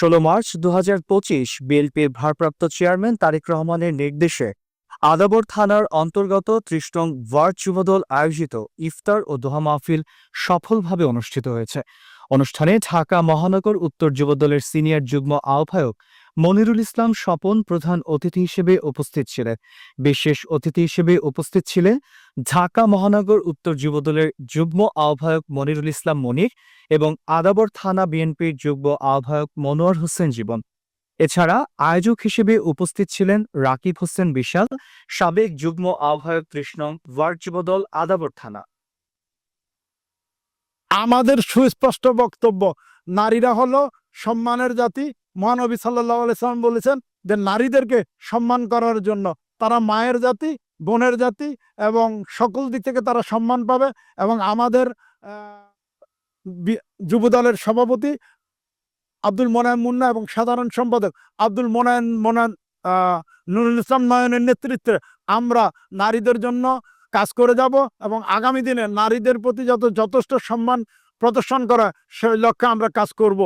16 March 2025 বিএনপির ভারপ্রাপ্ত chairman Tarique রহমানের নির্দেশে আদাবর থানার অন্তর্গত ৩০ নং ওয়ার্ড যুবদল আয়োজিত ইফতার ও দোয়া মাহফিল সফলভাবে অনুষ্ঠিত হয়েছে। অনুষ্ঠানে ঢাকা মহানগর উত্তর যুবদলের সিনিয়র যুগ্ম আহ্বায়ক মনিরুল ইসলাম স্বপন প্রধান অতিথি হিসেবে উপস্থিত ছিলেন। বিশেষ অতিথি হিসেবে উপস্থিত ছিলেন ঢাকা মহানগর উত্তর যুবদলের যুগ্ম আহ্বায়ক মনিরুল ইসলাম মনির এবং আদাবর থানা বিএনপির যুগ্ম আহ্বায়ক মনোয়ার হোসেন জীবন। এছাড়া আয়োজক হিসেবে উপস্থিত ছিলেন রাকিব হোসেন বিশাল, সাবেক যুগ্ম আহ্বায়ক ৩০ নং ওয়ার্ড যুবদল আদাবর থানা। আমাদের সুস্পষ্ট বক্তব্য, নারীরা হলো সম্মানের জাতি। মহানবী সাল্লাল্লাহু আলাইহি সাল্লাম বলেছেন যে নারীদেরকে সম্মান করার জন্য তারা মায়ের জাতি, বোনের জাতি এবং সকল দিক থেকে তারা সম্মান পাবে। এবং আমাদের যুবদলের সভাপতি আব্দুল মোনায়েম মুন্না এবং সাধারণ সম্পাদক আব্দুল মোনায়েম নুরুল ইসলাম নয়নের নেতৃত্বে আমরা নারীদের জন্য কাজ করে যাব এবং আগামী দিনে নারীদের প্রতি যথেষ্ট সম্মান প্রদর্শন করা সেই লক্ষ্যে আমরা কাজ করব।